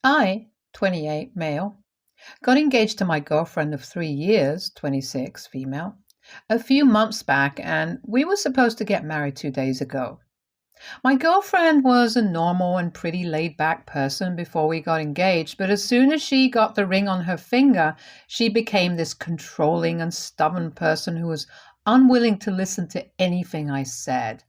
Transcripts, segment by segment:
I, 28, male, got engaged to my girlfriend of 3 years, 26, female, a few months back, and we were supposed to get married 2 days ago. My girlfriend was a normal and pretty laid back person before we got engaged, but as soon as she got the ring on her finger, she became this controlling and stubborn person who was unwilling to listen to anything I said.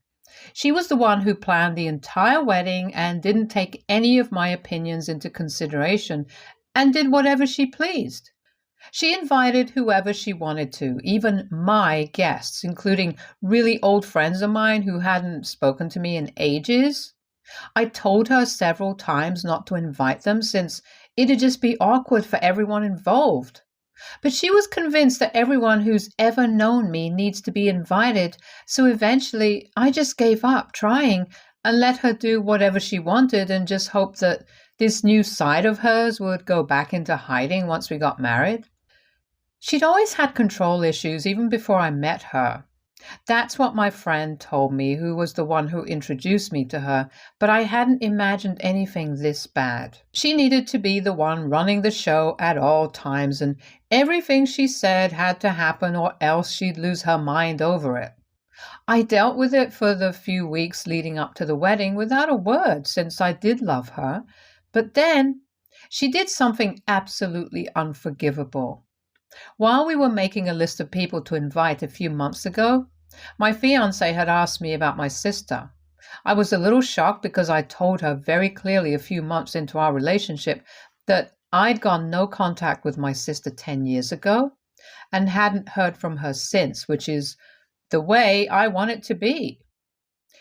She was the one who planned the entire wedding and didn't take any of my opinions into consideration and did whatever she pleased. She invited whoever she wanted to, even my guests, including really old friends of mine who hadn't spoken to me in ages. I told her several times not to invite them since it'd just be awkward for everyone involved. But she was convinced that everyone who's ever known me needs to be invited, so eventually I just gave up trying and let her do whatever she wanted and just hoped that this new side of hers would go back into hiding once we got married. She'd always had control issues even before I met her. That's what my friend told me, who was the one who introduced me to her, but I hadn't imagined anything this bad. She needed to be the one running the show at all times, and everything she said had to happen or else she'd lose her mind over it. I dealt with it for the few weeks leading up to the wedding without a word, since I did love her, but then she did something absolutely unforgivable. While we were making a list of people to invite a few months ago, my fiancé had asked me about my sister. I was a little shocked because I told her very clearly a few months into our relationship that I'd gone no contact with my sister 10 years ago and hadn't heard from her since, which is the way I want it to be.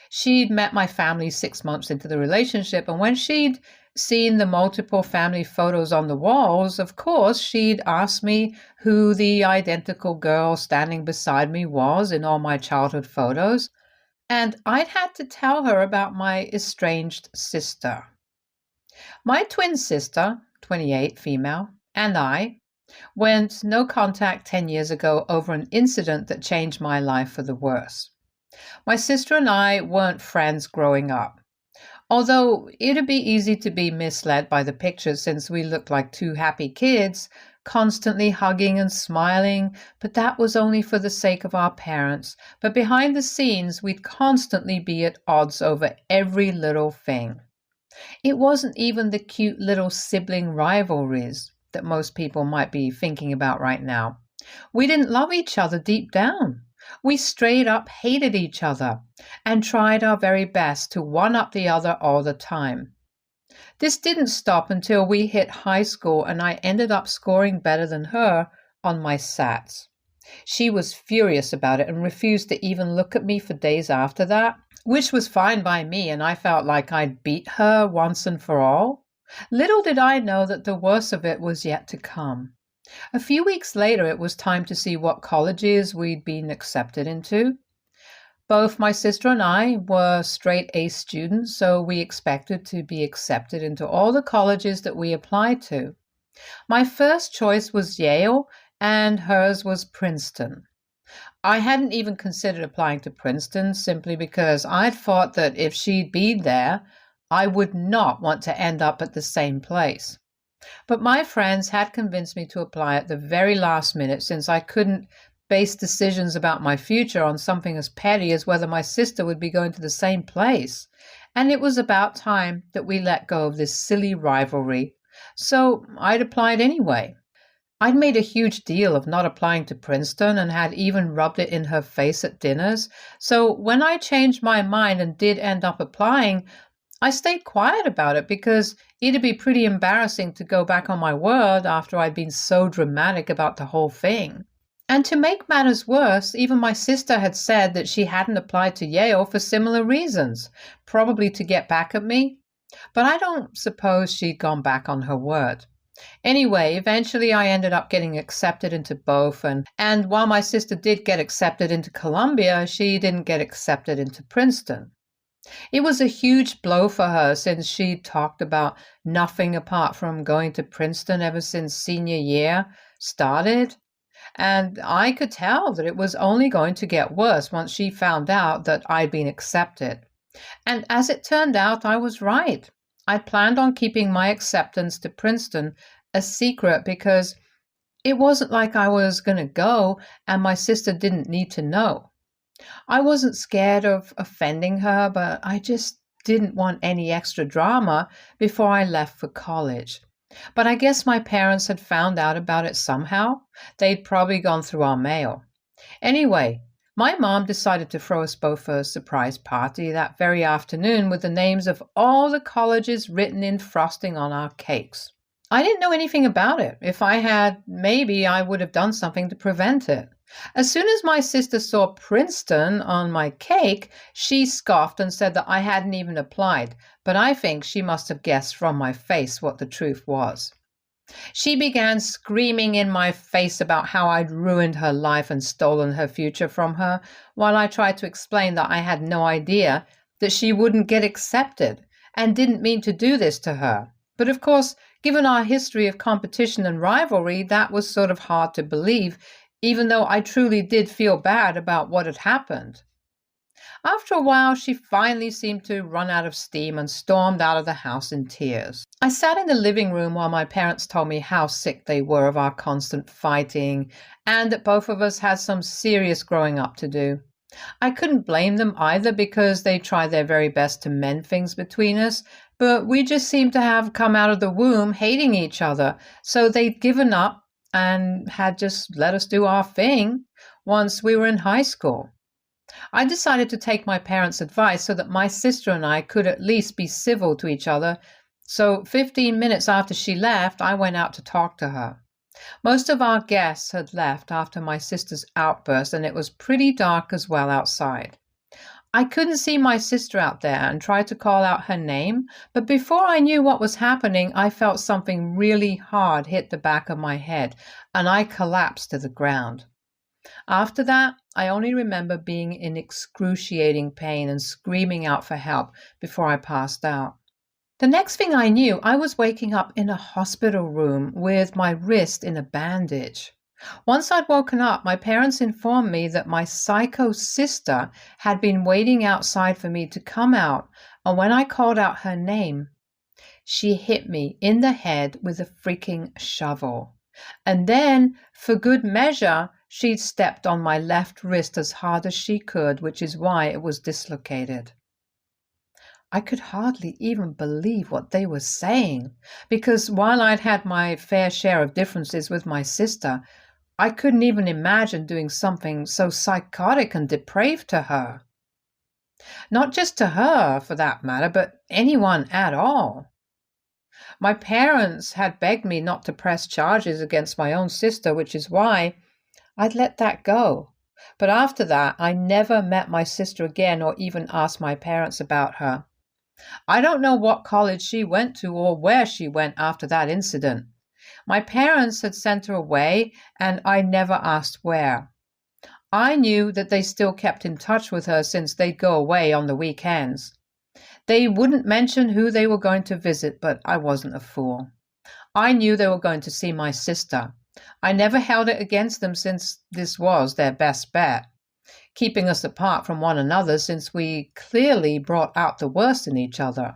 She'd met my family 6 months into the relationship, and when she'd seen the multiple family photos on the walls, of course, she'd asked me who the identical girl standing beside me was in all my childhood photos, and I'd had to tell her about my estranged sister. My twin sister, 28, female, and I went no contact 10 years ago over an incident that changed my life for the worse. My sister and I weren't friends growing up. Although it'd be easy to be misled by the pictures since we looked like two happy kids, constantly hugging and smiling, but that was only for the sake of our parents. But behind the scenes, we'd constantly be at odds over every little thing. It wasn't even the cute little sibling rivalries that most people might be thinking about right now. We didn't love each other deep down. We straight up hated each other and tried our very best to one-up the other all the time. This didn't stop until we hit high school and I ended up scoring better than her on my SATs. She was furious about it and refused to even look at me for days after that, which was fine by me, and I felt like I'd beat her once and for all. Little did I know that the worst of it was yet to come. A few weeks later, it was time to see what colleges we'd been accepted into. Both my sister and I were straight A students, so we expected to be accepted into all the colleges that we applied to. My first choice was Yale, and hers was Princeton. I hadn't even considered applying to Princeton simply because I'd thought that if she'd been there, I would not want to end up at the same place. But my friends had convinced me to apply at the very last minute since I couldn't base decisions about my future on something as petty as whether my sister would be going to the same place. And it was about time that we let go of this silly rivalry. So I'd applied anyway. I'd made a huge deal of not applying to Princeton and had even rubbed it in her face at dinners. So when I changed my mind and did end up applying, I stayed quiet about it because it'd be pretty embarrassing to go back on my word after I'd been so dramatic about the whole thing. And to make matters worse, even my sister had said that she hadn't applied to Yale for similar reasons, probably to get back at me. But I don't suppose she'd gone back on her word. Anyway, eventually I ended up getting accepted into both, and while my sister did get accepted into Columbia, she didn't get accepted into Princeton. It was a huge blow for her since she'd talked about nothing apart from going to Princeton ever since senior year started. And I could tell that it was only going to get worse once she found out that I'd been accepted. And as it turned out, I was right. I planned on keeping my acceptance to Princeton a secret because it wasn't like I was going to go and my sister didn't need to know. I wasn't scared of offending her, but I just didn't want any extra drama before I left for college. But I guess my parents had found out about it somehow. They'd probably gone through our mail. Anyway, my mom decided to throw us both a surprise party that very afternoon with the names of all the colleges written in frosting on our cakes. I didn't know anything about it. If I had, maybe I would have done something to prevent it. As soon as my sister saw Princeton on my cake, she scoffed and said that I hadn't even applied, but I think she must have guessed from my face what the truth was. She began screaming in my face about how I'd ruined her life and stolen her future from her, while I tried to explain that I had no idea that she wouldn't get accepted and didn't mean to do this to her. But of course, given our history of competition and rivalry, that was sort of hard to believe, even though I truly did feel bad about what had happened. After a while, she finally seemed to run out of steam and stormed out of the house in tears. I sat in the living room while my parents told me how sick they were of our constant fighting and that both of us had some serious growing up to do. I couldn't blame them either because they tried their very best to mend things between us, but we just seemed to have come out of the womb hating each other, so they'd given up and had just let us do our thing once we were in high school. I decided to take my parents' advice so that my sister and I could at least be civil to each other, so 15 minutes after she left, I went out to talk to her. Most of our guests had left after my sister's outburst, and it was pretty dark as well outside. I couldn't see my sister out there and tried to call out her name, but before I knew what was happening, I felt something really hard hit the back of my head, and I collapsed to the ground. After that, I only remember being in excruciating pain and screaming out for help before I passed out. The next thing I knew, I was waking up in a hospital room with my wrist in a bandage. Once I'd woken up, my parents informed me that my psycho sister had been waiting outside for me to come out, and when I called out her name, she hit me in the head with a freaking shovel. And then, for good measure, she'd stepped on my left wrist as hard as she could, which is why it was dislocated. I could hardly even believe what they were saying, because while I'd had my fair share of differences with my sister, I couldn't even imagine doing something so psychotic and depraved to her. Not just to her, for that matter, but anyone at all. My parents had begged me not to press charges against my own sister, which is why I'd let that go. But after that, I never met my sister again or even asked my parents about her. I don't know what college she went to or where she went after that incident. My parents had sent her away, and I never asked where. I knew that they still kept in touch with her since they'd go away on the weekends. They wouldn't mention who they were going to visit, but I wasn't a fool. I knew they were going to see my sister. I never held it against them since this was their best bet, keeping us apart from one another since we clearly brought out the worst in each other.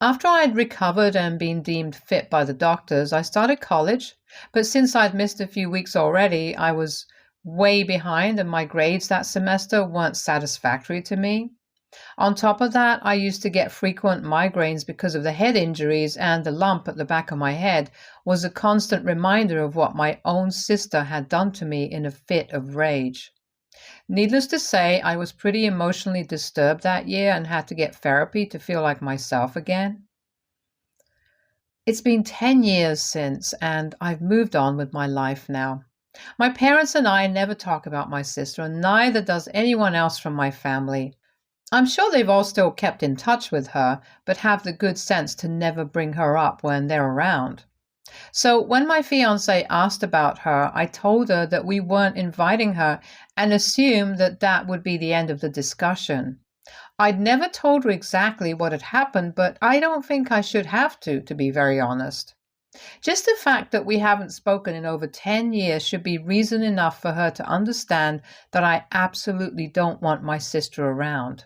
After I had recovered and been deemed fit by the doctors, I started college, but since I'd missed a few weeks already, I was way behind and my grades that semester weren't satisfactory to me. On top of that, I used to get frequent migraines because of the head injuries, and the lump at the back of my head was a constant reminder of what my own sister had done to me in a fit of rage. Needless to say, I was pretty emotionally disturbed that year and had to get therapy to feel like myself again. It's been 10 years since, and I've moved on with my life now. My parents and I never talk about my sister, and neither does anyone else from my family. I'm sure they've all still kept in touch with her, but have the good sense to never bring her up when they're around. So when my fiancé asked about her, I told her that we weren't inviting her and assumed that that would be the end of the discussion. I'd never told her exactly what had happened, but I don't think I should have to be very honest. Just the fact that we haven't spoken in over 10 years should be reason enough for her to understand that I absolutely don't want my sister around.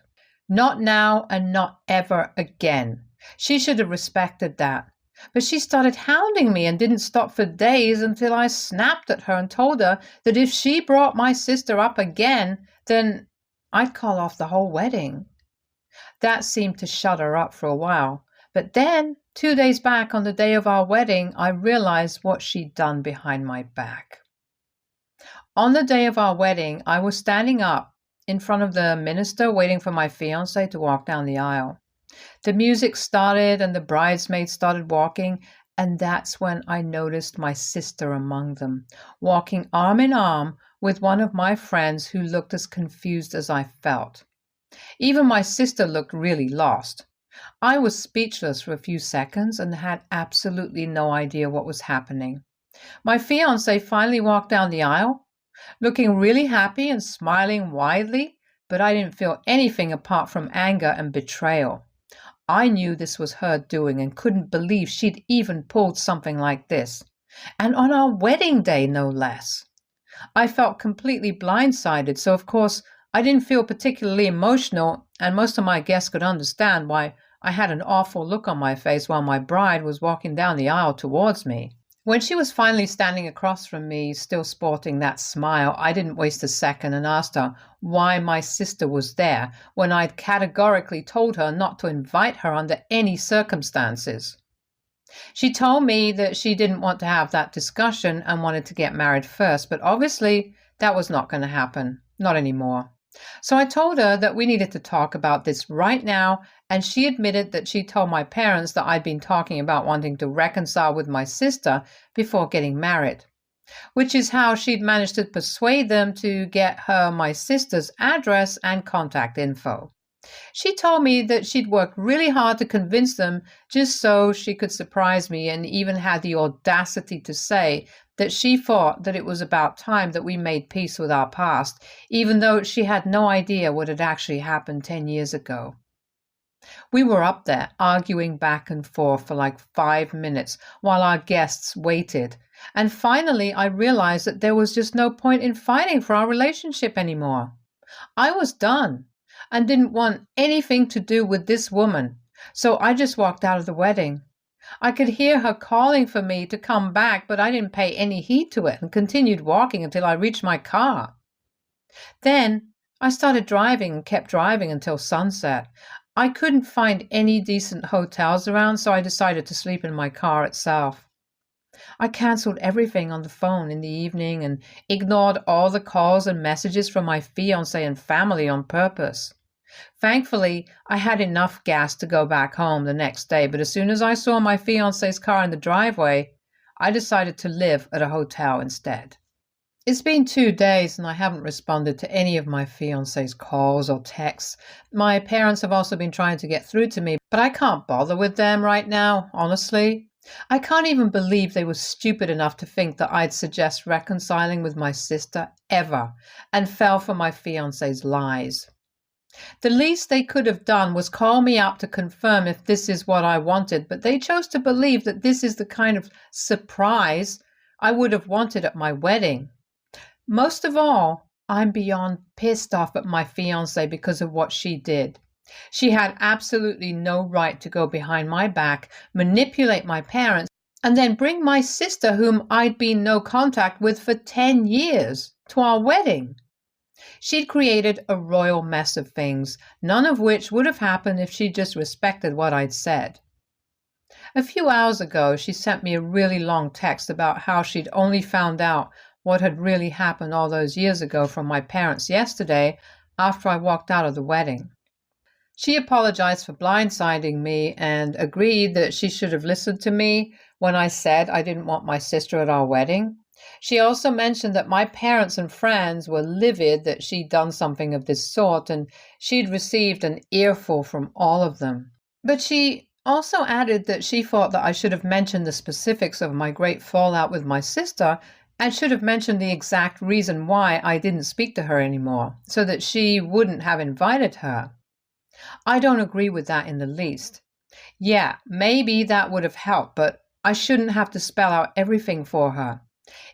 Not now and not ever again. She should have respected that. But she started hounding me and didn't stop for days until I snapped at her and told her that if she brought my sister up again, then I'd call off the whole wedding. That seemed to shut her up for a while. But then, 2 days back on the day of our wedding, I realized what she'd done behind my back. On the day of our wedding, I was standing up in front of the minister waiting for my fiancé to walk down the aisle. The music started and the bridesmaids started walking, and that's when I noticed my sister among them, walking arm in arm with one of my friends who looked as confused as I felt. Even my sister looked really lost. I was speechless for a few seconds and had absolutely no idea what was happening. My fiancé finally walked down the aisle, looking really happy and smiling widely, but I didn't feel anything apart from anger and betrayal. I knew this was her doing and couldn't believe she'd even pulled something like this. And on our wedding day, no less. I felt completely blindsided, so of course I didn't feel particularly emotional, and most of my guests could understand why I had an awful look on my face while my bride was walking down the aisle towards me. When she was finally standing across from me, still sporting that smile, I didn't waste a second and asked her why my sister was there when I'd categorically told her not to invite her under any circumstances. She told me that she didn't want to have that discussion and wanted to get married first, but obviously that was not going to happen, not anymore. So I told her that we needed to talk about this right now, and she admitted that she told my parents that I'd been talking about wanting to reconcile with my sister before getting married, which is how she'd managed to persuade them to get her my sister's address and contact info. She told me that she'd worked really hard to convince them just so she could surprise me, and even had the audacity to say that she thought that it was about time that we made peace with our past, even though she had no idea what had actually happened 10 years ago. We were up there arguing back and forth for like 5 minutes while our guests waited, and finally I realized that there was just no point in fighting for our relationship anymore. I was done and didn't want anything to do with this woman, so I just walked out of the wedding. I could hear her calling for me to come back, but I didn't pay any heed to it and continued walking until I reached my car. Then I started driving and kept driving until sunset. I couldn't find any decent hotels around, so I decided to sleep in my car itself. I canceled everything on the phone in the evening and ignored all the calls and messages from my fiancé and family on purpose. Thankfully, I had enough gas to go back home the next day, but as soon as I saw my fiancé's car in the driveway, I decided to live at a hotel instead. It's been 2 days and I haven't responded to any of my fiancé's calls or texts. My parents have also been trying to get through to me, but I can't bother with them right now, honestly. I can't even believe they were stupid enough to think that I'd suggest reconciling with my sister ever, and fell for my fiancé's lies. The least they could have done was call me up to confirm if this is what I wanted, but they chose to believe that this is the kind of surprise I would have wanted at my wedding. Most of all, I'm beyond pissed off at my fiancé because of what she did. She had absolutely no right to go behind my back, manipulate my parents, and then bring my sister, whom I'd been no contact with for 10 years, to our wedding. She'd created a royal mess of things, none of which would have happened if she just respected what I'd said. A few hours ago, she sent me a really long text about how she'd only found out what had really happened all those years ago from my parents yesterday after I walked out of the wedding. She apologized for blindsiding me and agreed that she should have listened to me when I said I didn't want my sister at our wedding. She also mentioned that my parents and friends were livid that she'd done something of this sort, and she'd received an earful from all of them. But she also added that she thought that I should have mentioned the specifics of my great fallout with my sister, and should have mentioned the exact reason why I didn't speak to her anymore, so that she wouldn't have invited her. I don't agree with that in the least. Yeah, maybe that would have helped, but I shouldn't have to spell out everything for her.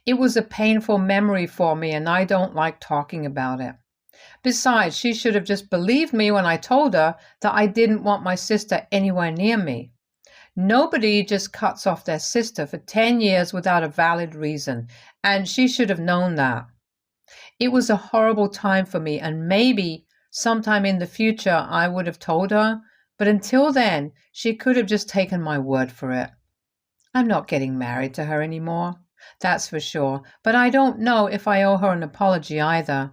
It was a painful memory for me, and I don't like talking about it. Besides, she should have just believed me when I told her that I didn't want my sister anywhere near me. Nobody just cuts off their sister for 10 years without a valid reason, and she should have known that. It was a horrible time for me, and maybe sometime in the future I would have told her, but until then, she could have just taken my word for it. I'm not getting married to her anymore, that's for sure, but I don't know if I owe her an apology either.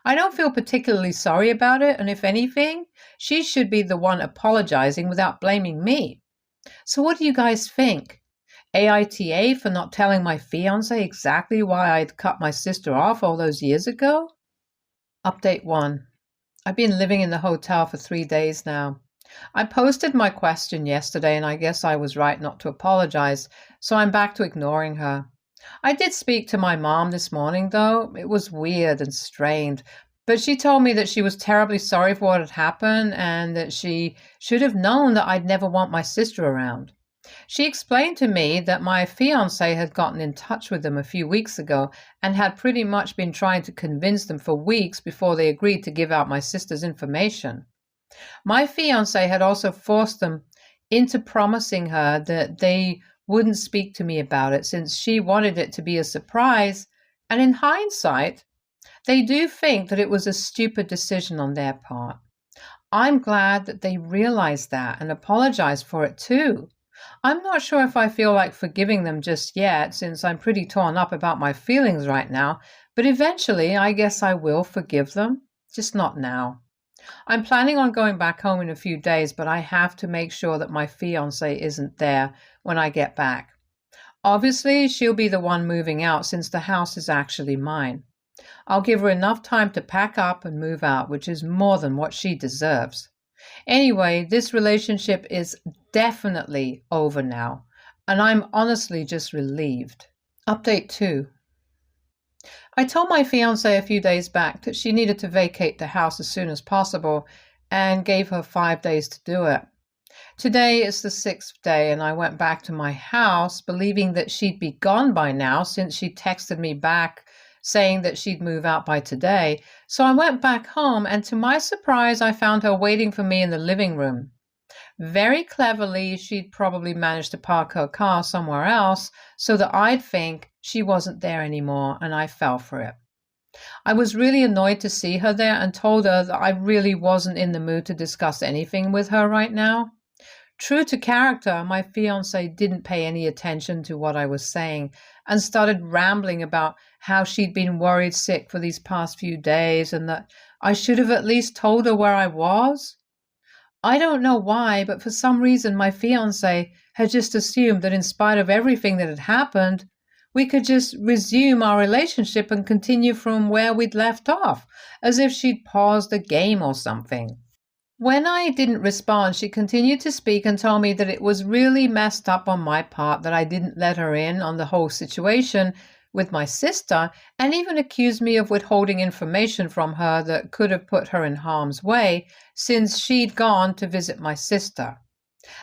I don't feel particularly sorry about it, and if anything, she should be the one apologizing without blaming me. So what do you guys think? AITA for not telling my fiancé exactly why I'd cut my sister off all those years ago? Update 1. I've been living in the hotel for 3 days now. I posted my question yesterday and I guess I was right not to apologize, so I'm back to ignoring her. I did speak to my mom this morning though. It was weird and strained, but she told me that she was terribly sorry for what had happened and that she should have known that I'd never want my sister around. She explained to me that my fiancé had gotten in touch with them a few weeks ago and had pretty much been trying to convince them for weeks before they agreed to give out my sister's information. My fiancé had also forced them into promising her that they wouldn't speak to me about it since she wanted it to be a surprise, and in hindsight, they do think that it was a stupid decision on their part. I'm glad that they realized that and apologized for it too. I'm not sure if I feel like forgiving them just yet, since I'm pretty torn up about my feelings right now, but eventually I guess I will forgive them, just not now. I'm planning on going back home in a few days, but I have to make sure that my fiancé isn't there when I get back. Obviously, she'll be the one moving out since the house is actually mine. I'll give her enough time to pack up and move out, which is more than what she deserves. Anyway, this relationship is definitely over now, and I'm honestly just relieved. Update 2. I told my fiancé a few days back that she needed to vacate the house as soon as possible and gave her 5 days to do it. Today is the 6th day, and I went back to my house believing that she'd be gone by now since she texted me back saying that she'd move out by today. So I went back home, and to my surprise, I found her waiting for me in the living room. Very cleverly, she'd probably managed to park her car somewhere else so that I'd think she wasn't there anymore, and I fell for it. I was really annoyed to see her there and told her that I really wasn't in the mood to discuss anything with her right now. True to character, my fiancé didn't pay any attention to what I was saying and started rambling about how she'd been worried sick for these past few days and that I should have at least told her where I was. I don't know why, but for some reason my fiancé had just assumed that in spite of everything that had happened, we could just resume our relationship and continue from where we'd left off, as if she'd paused a game or something. When I didn't respond, she continued to speak and told me that it was really messed up on my part that I didn't let her in on the whole situation with my sister, and even accused me of withholding information from her that could have put her in harm's way since she'd gone to visit my sister.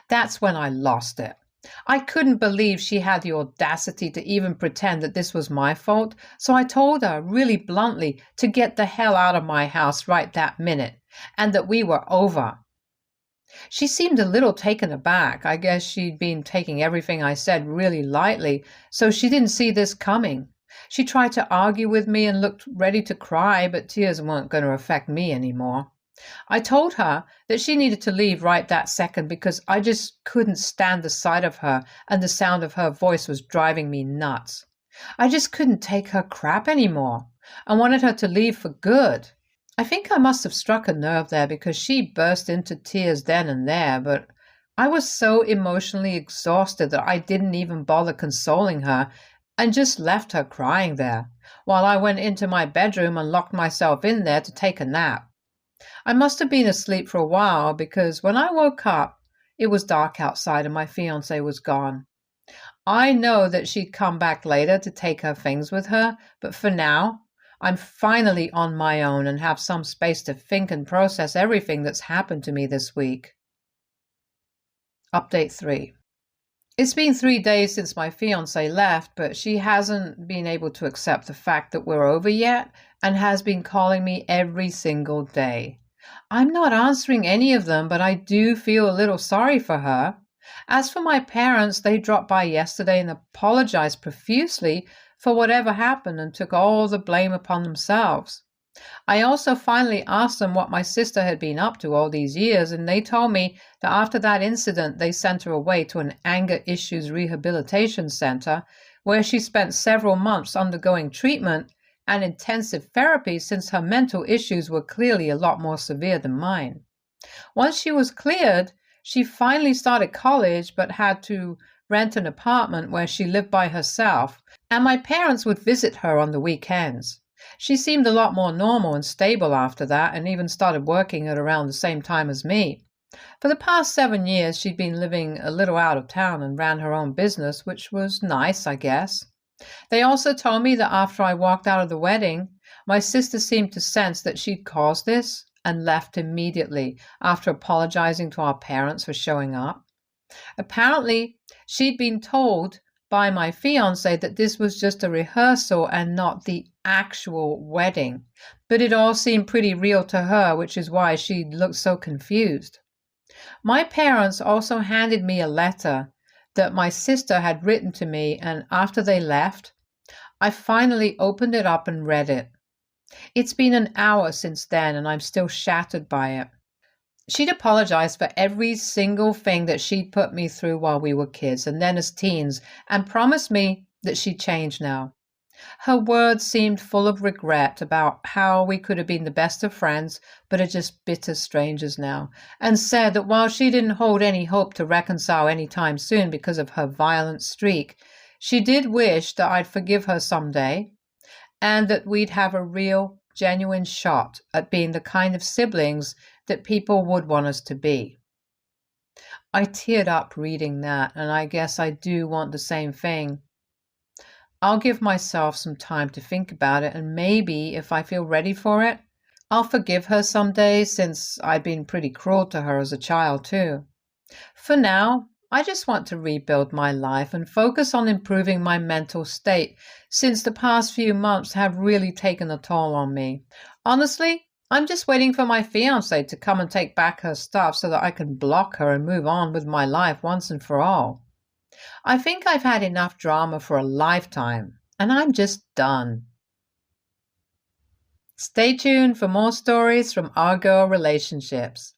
That's when I lost it. I couldn't believe she had the audacity to even pretend that this was my fault, so I told her really bluntly to get the hell out of my house right that minute, and that we were over. She seemed a little taken aback. I guess she'd been taking everything I said really lightly, so she didn't see this coming. She tried to argue with me and looked ready to cry, but tears weren't going to affect me anymore. I told her that she needed to leave right that second because I just couldn't stand the sight of her, and the sound of her voice was driving me nuts. I just couldn't take her crap anymore. I wanted her to leave for good. I think I must have struck a nerve there because she burst into tears then and there, but I was so emotionally exhausted that I didn't even bother consoling her and just left her crying there, while I went into my bedroom and locked myself in there to take a nap. I must have been asleep for a while because when I woke up, it was dark outside and my fiancé was gone. I know that she'd come back later to take her things with her, but for now, I'm finally on my own and have some space to think and process everything that's happened to me this week. Update 3. It's been 3 days since my fiance left, but she hasn't been able to accept the fact that we're over yet and has been calling me every single day. I'm not answering any of them, but I do feel a little sorry for her. As for my parents, they dropped by yesterday and apologized profusely for whatever happened and took all the blame upon themselves. I also finally asked them what my sister had been up to all these years, and they told me that after that incident, they sent her away to an anger issues rehabilitation center where she spent several months undergoing treatment and intensive therapy since her mental issues were clearly a lot more severe than mine. Once she was cleared, she finally started college but had to rent an apartment where she lived by herself, and my parents would visit her on the weekends. She seemed a lot more normal and stable after that and even started working at around the same time as me. For the past 7 years, she'd been living a little out of town and ran her own business, which was nice, I guess. They also told me that after I walked out of the wedding, my sister seemed to sense that she'd caused this and left immediately after apologizing to our parents for showing up. Apparently, she'd been told by my fiance that this was just a rehearsal and not the actual wedding, but it all seemed pretty real to her, which is why she looked so confused. My parents also handed me a letter that my sister had written to me, and after they left, I finally opened it up and read it. It's been an hour since then, and I'm still shattered by it. She'd apologized for every single thing that she'd put me through while we were kids and then as teens, and promised me that she'd changed now. Her words seemed full of regret about how we could have been the best of friends but are just bitter strangers now, and said that while she didn't hold any hope to reconcile any time soon because of her violent streak, she did wish that I'd forgive her someday and that we'd have a real, genuine shot at being the kind of siblings that people would want us to be. I teared up reading that, and I guess I do want the same thing. I'll give myself some time to think about it, and maybe if I feel ready for it, I'll forgive her someday since I've been pretty cruel to her as a child too. For now, I just want to rebuild my life and focus on improving my mental state since the past few months have really taken a toll on me. Honestly, I'm just waiting for my fiancé to come and take back her stuff so that I can block her and move on with my life once and for all. I think I've had enough drama for a lifetime, and I'm just done. Stay tuned for more stories from our girl relationships.